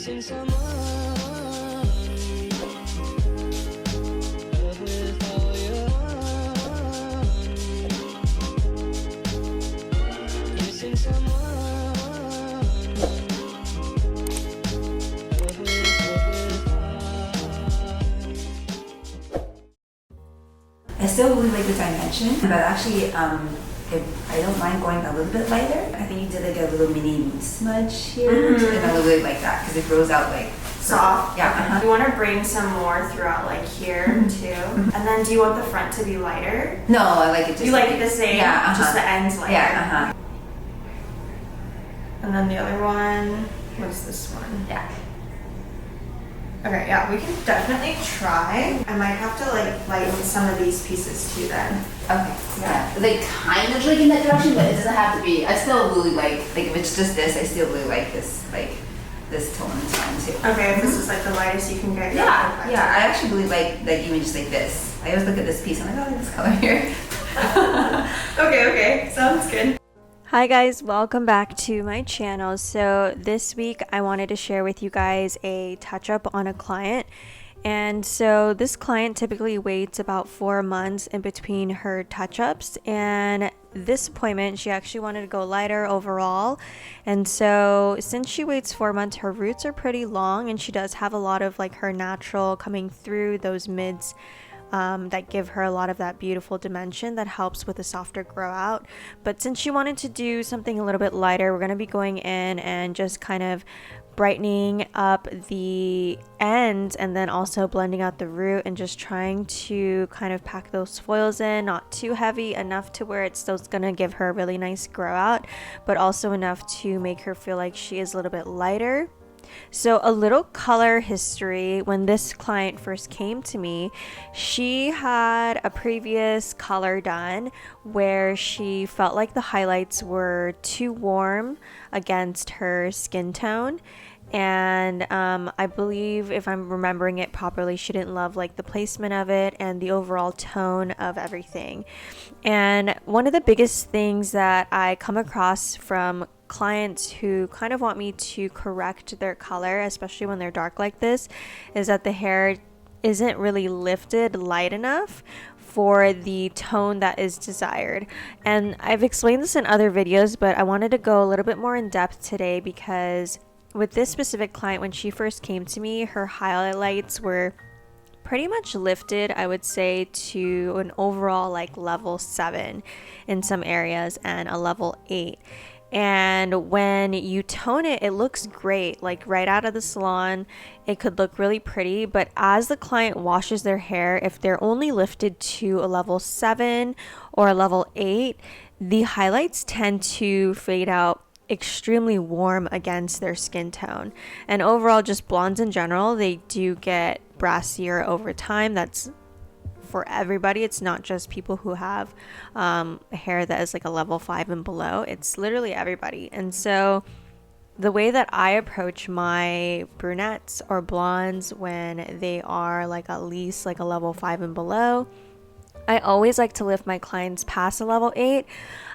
Missing someone. Love with all your heart. Missing someone. Love with heart. I still really like the dimension, but actually, I don't mind going a little bit lighter. I think you did like a little mini smudge here, and I really like that because it grows out like soft. Yeah. You want to bring some more throughout, like here too. And then, do you want the front to be lighter? No, I like it just. You like it the same? Yeah. Just the ends lighter. Yeah. And then the other one. What's this one? Yeah. Okay, yeah, we can definitely try. I might have to like lighten some of these pieces too then. Okay. Yeah. Like kind of like in that direction, but it doesn't have to be. I still really like if it's just this, I still really like this this tone is fine too. Okay, if this is like the lightest you can get. Yeah. Yeah. I actually really like even just like this. I always look at this piece. I'm like, oh, I like this color here. Okay, sounds good. Hi guys, welcome back to my channel. So this week I wanted to share with you guys a touch up on a client. And so this client typically waits about 4 months in between her touch-ups, and this appointment she actually wanted to go lighter overall. And so since she waits 4 months, her roots are pretty long and she does have a lot of like her natural coming through those mids that give her a lot of that beautiful dimension that helps with a softer grow out. But since she wanted to do something a little bit lighter, we're going to be going in and just kind of brightening up the ends and then also blending out the root and just trying to kind of pack those foils in, not too heavy, enough to where it's still going to give her a really nice grow out, but also enough to make her feel like she is a little bit lighter. So a little color history. When this client first came to me, she had a previous color done where she felt like the highlights were too warm against her skin tone. And I believe, if I'm remembering it properly, she didn't love like the placement of it and the overall tone of everything. And one of the biggest things that I come across from clients who kind of want me to correct their color, especially when they're dark like this, is that the hair isn't really lifted light enough for the tone that is desired. And I've explained this in other videos, but I wanted to go a little bit more in depth today because with this specific client, when she first came to me, her highlights were pretty much lifted, I would say, to an overall like level 7 in some areas and a level 8. And when you tone it, it looks great. Like right out of the salon, it could look really pretty. But as the client washes their hair, if they're only lifted to a level 7 or a level 8, the highlights tend to fade out extremely warm against their skin tone. And overall, just blondes in general, they do get brassier over time. That's for everybody. It's not just people who have hair that is like a level 5 and below. It's literally everybody. And so the way that I approach my brunettes or blondes when they are like at least like a level 5 and below, I always like to lift my clients past a level 8.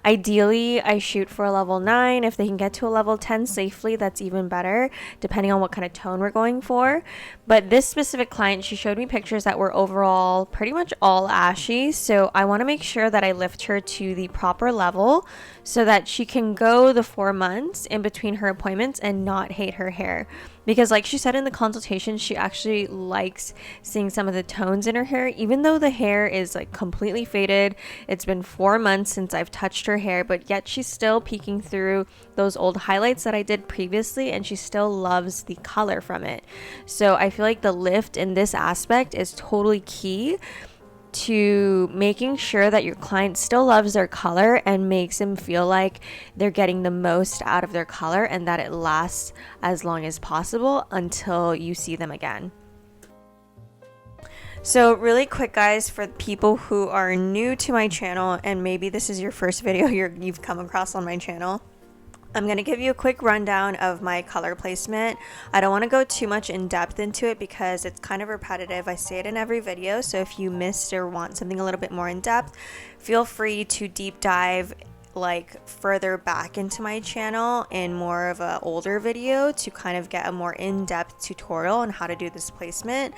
Ideally, I shoot for a level 9. If they can get to a level 10 safely, that's even better, depending on what kind of tone we're going for. But this specific client, she showed me pictures that were overall pretty much all ashy. So I want to make sure that I lift her to the proper level so that she can go the 4 months in between her appointments and not hate her hair. Because like she said in the consultation, she actually likes seeing some of the tones in her hair, even though the hair is like completely faded. It's been 4 months since I've touched her hair, but yet she's still peeking through those old highlights that I did previously, and she still loves the color from it. So I feel like the lift in this aspect is totally key to making sure that your client still loves their color and makes them feel like they're getting the most out of their color and that it lasts as long as possible until you see them again. So really quick guys, for people who are new to my channel and maybe this is your first video you've come across on my channel, I'm going to give you a quick rundown of my color placement. I don't want to go too much in depth into it because it's kind of repetitive. I say it in every video, so if you missed or want something a little bit more in depth, feel free to deep dive like further back into my channel in more of an older video to kind of get a more in-depth tutorial on how to do this placement.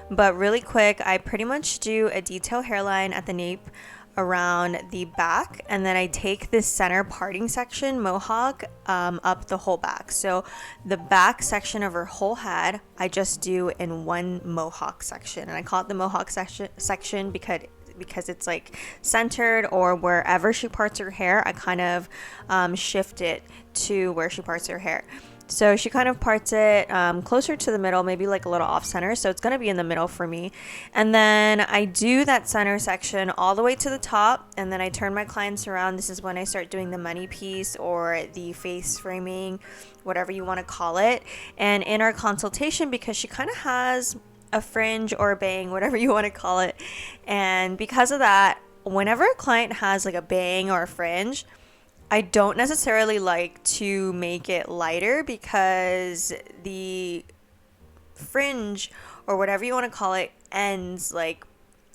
But really quick, I pretty much do a detail hairline at the nape around the back, and then I take this center parting section mohawk up the whole back. So the back section of her whole head I just do in one mohawk section, and I call it the mohawk section because it's like centered, or wherever she parts her hair I kind of shift it to where she parts her hair. So she kind of parts it closer to the middle, maybe like a little off center. So it's going to be in the middle for me. And then I do that center section all the way to the top. And then I turn my clients around. This is when I start doing the money piece or the face framing, whatever you want to call it. And in our consultation, because she kind of has a fringe or a bang, whatever you want to call it. And because of that, whenever a client has like a bang or a fringe, I don't necessarily like to make it lighter, because the fringe or whatever you want to call it ends like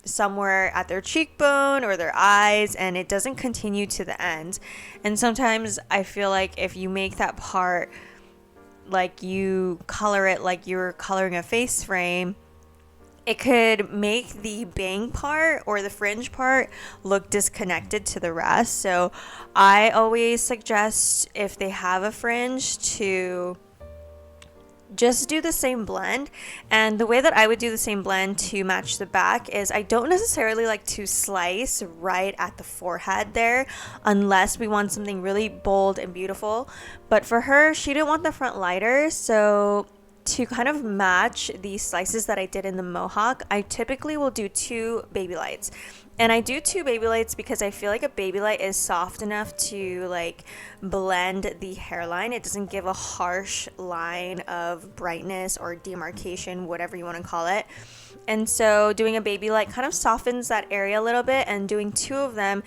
somewhere at their cheekbone or their eyes, and it doesn't continue to the end. And sometimes I feel like if you make that part like you color it like you're coloring a face frame, it could make the bang part or the fringe part look disconnected to the rest. So I always suggest, if they have a fringe, to just do the same blend. And the way that I would do the same blend to match the back is I don't necessarily like to slice right at the forehead there, unless we want something really bold and beautiful. But for her, she didn't want the front lighter, so to kind of match the slices that I did in the mohawk, I typically will do 2 baby lights. And I do 2 baby lights because I feel like a baby light is soft enough to like blend the hairline. It doesn't give a harsh line of brightness or demarcation, whatever you want to call it. And so doing a baby light kind of softens that area a little bit, and doing 2 of them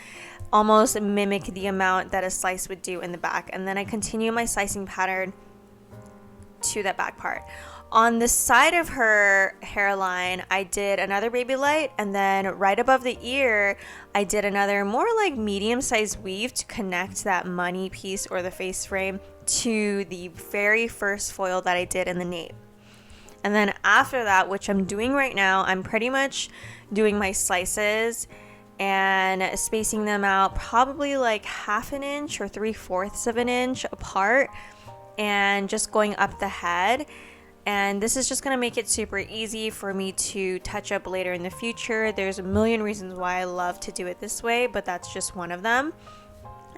almost mimic the amount that a slice would do in the back. And then I continue my slicing pattern to that back part. On the side of her hairline, I did another baby light, and then right above the ear, I did another more like medium-sized weave to connect that money piece or the face frame to the very first foil that I did in the nape. And then after that, which I'm doing right now, I'm pretty much doing my slices and spacing them out probably like 1/2 inch or 3/4 of an inch apart, and just going up the head. And this is just going to make it super easy for me to touch up later in the future. There's a million reasons why I love to do it this way, but that's just one of them.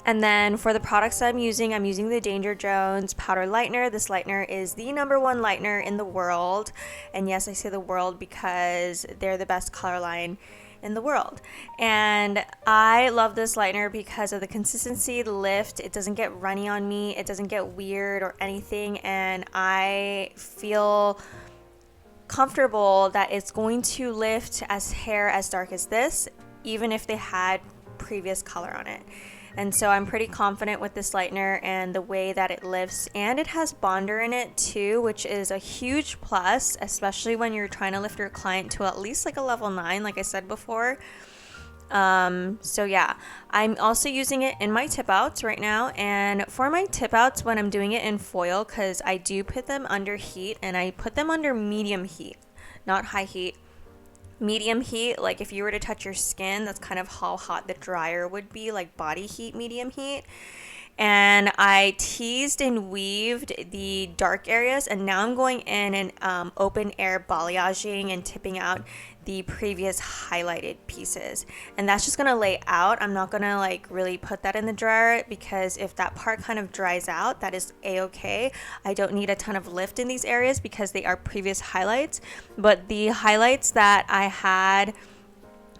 And then for the products that I'm using the Danger Jones Powder Lightener. This lightener is the #1 lightener in the world. And yes, I say the world because they're the best color line in the world. And I love this lightener because of the consistency, the lift. It doesn't get runny on me, it doesn't get weird or anything, and I feel comfortable that it's going to lift hair as dark as this, even if they had previous color on it. And so I'm pretty confident with this lightener and the way that it lifts. And it has bonder in it too, which is a huge plus, especially when you're trying to lift your client to at least like a level 9, like I said before. So yeah, I'm also using it in my tip outs right now. And for my tip outs, when I'm doing it in foil, because I do put them under heat, and I put them under medium heat, not high heat. Medium heat, like if you were to touch your skin, that's kind of how hot the dryer would be, like body heat, medium heat. And I teased and weaved the dark areas, and now I'm going in and open air balayaging and tipping out the previous highlighted pieces. And that's just gonna lay out. I'm not gonna like really put that in the dryer, because if that part kind of dries out, that is a-okay. I don't need a ton of lift in these areas because they are previous highlights. But the highlights that I had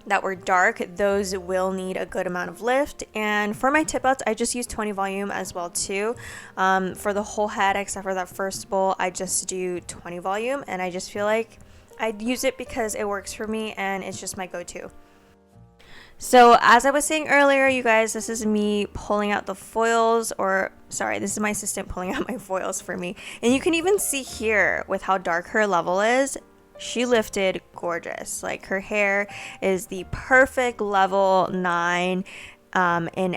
that were dark, those will need a good amount of lift. And for my tip outs, I just use 20 volume as well too. For the whole head, except for that first bowl, I just do 20 volume, and I just feel like I use it because it works for me and it's just my go-to. So as I was saying earlier, you guys, this is me pulling out the foils, or sorry, this is my assistant pulling out my foils for me. And you can even see here with how dark her level is, she lifted gorgeous. Like her hair is the perfect level 9 in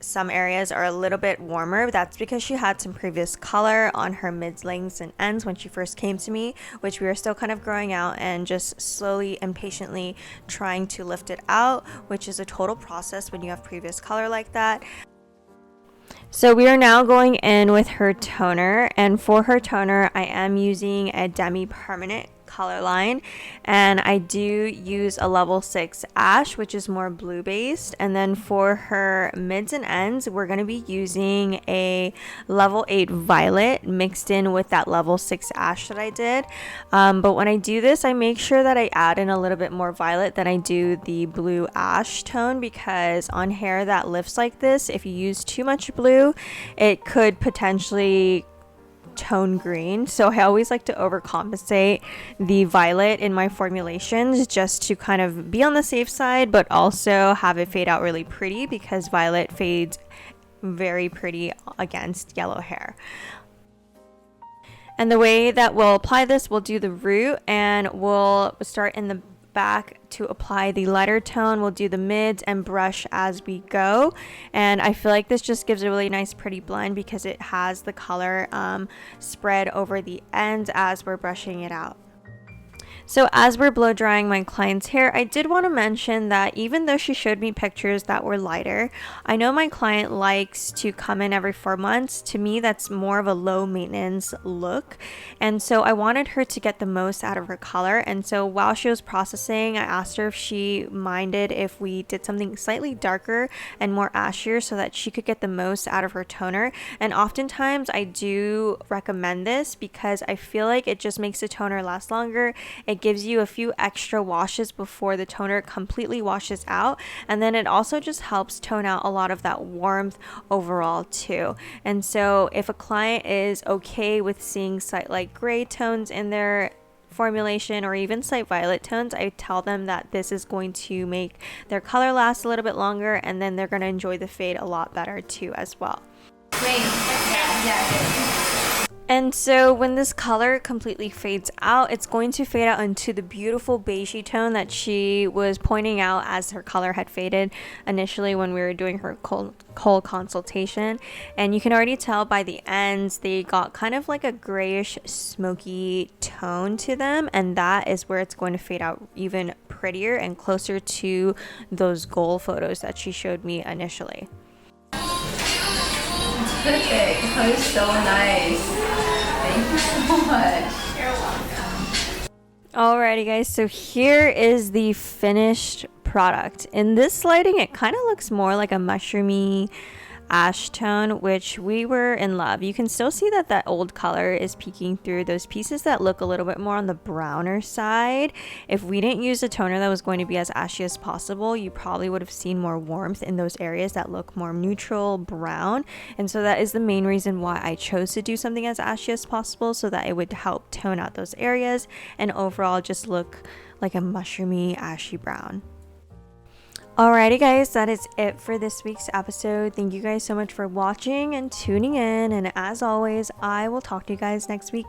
some areas are a little bit warmer. That's because she had some previous color on her mids, lengths, and ends when she first came to me, which we are still kind of growing out and just slowly and patiently trying to lift it out, which is a total process when you have previous color like that. So we are now going in with her toner, and for her toner I am using a demi-permanent color line, and I do use a level 6 Ash, which is more blue based, and then for her mids and ends we're going to be using a level 8 Violet mixed in with that level 6 Ash that I did. But when I do this, I make sure that I add in a little bit more Violet than I do the blue Ash tone, because on hair that lifts like this, if you use too much blue, it could potentially tone green. So I always like to overcompensate the violet in my formulations just to kind of be on the safe side, but also have it fade out really pretty, because violet fades very pretty against yellow hair. And the way that we'll apply this, we'll do the root, and we'll start in the back to apply the lighter tone. We'll do the mids and brush as we go, and I feel like this just gives a really nice pretty blend because it has the color spread over the ends as we're brushing it out. So as we're blow drying my client's hair, I did want to mention that even though she showed me pictures that were lighter, I know my client likes to come in every 4 months. To me, that's more of a low maintenance look. And so I wanted her to get the most out of her color. And so while she was processing, I asked her if she minded if we did something slightly darker and more ashier so that she could get the most out of her toner. And oftentimes I do recommend this because I feel like it just makes the toner last longer. It gives you a few extra washes before the toner completely washes out, and then it also just helps tone out a lot of that warmth overall too. And so if a client is okay with seeing slight light gray tones in their formulation or even slight violet tones, I tell them that this is going to make their color last a little bit longer, and then they're going to enjoy the fade a lot better too as well. And so when this color completely fades out, it's going to fade out into the beautiful beigey tone that she was pointing out as her color had faded initially when we were doing her kohl consultation. And you can already tell by the ends, they got kind of like a grayish smoky tone to them. And that is where it's going to fade out even prettier and closer to those gold photos that she showed me initially. Perfect. That was so nice. Thank you so much. You're welcome. Alrighty guys, so here is the finished product. In this lighting, it kind of looks more like a mushroomy ash tone, which we were in love. You can still see that that old color is peeking through those pieces that look a little bit more on the browner side. If we didn't use a toner that was going to be as ashy as possible, you probably would have seen more warmth in those areas that look more neutral brown. And so that is the main reason why I chose to do something as ashy as possible, so that it would help tone out those areas and overall just look like a mushroomy ashy brown. Alrighty guys, that is it for this week's episode. Thank you guys so much for watching and tuning in, and as always, I will talk to you guys next week.